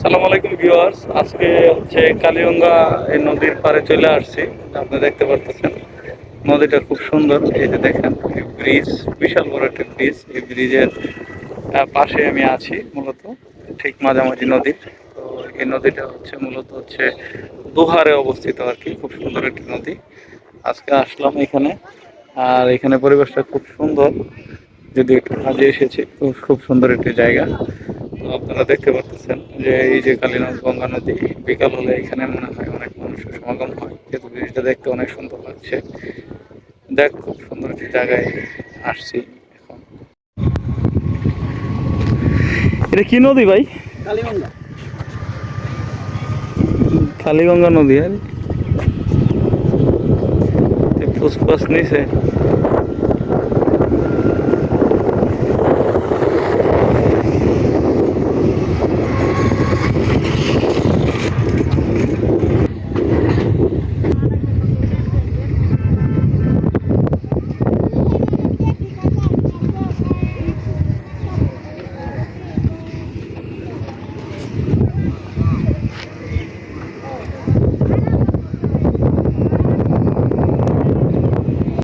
আসসালামু আলাইকুম ভিউয়ার্স। আজকে হচ্ছে কালীগঙ্গা এই নদীর পাড়ে চলে আসছি। আপনি দেখতে পারতেছেন নদীটা খুব সুন্দর। এই যে দেখেন ব্রিজ, বিশাল বড় একটা ব্রিজ। এই ব্রিজের পাশে আমি আছি মূলত, ঠিক মাঝামাঝি নদীর। তো এই নদীটা হচ্ছে মূলত হচ্ছে দোহারে অবস্থিত আর কি। খুব সুন্দর একটি নদী। আজকে আসলাম এখানে, আর এখানে পরিবেশটা খুব সুন্দর। যদি একটু কাজে এসেছি, খুব খুব সুন্দর একটি জায়গা। তো আপনারা দেখতে পাচ্ছেন যে এই যে গঙ্গা নদী, বিকাল হলে এখানে মনে হয় অনেক মানুষের সমাগম হয়, কিন্তু ব্রিজটা দেখতে অনেক সুন্দর লাগছে। দেখ, খুব সুন্দর একটি জায়গায় আসছি এখন। এটা কি নদী ভাই? কালীগঙ্গা। কালীগঙ্গা নদী। আর ফুসফাস নিচে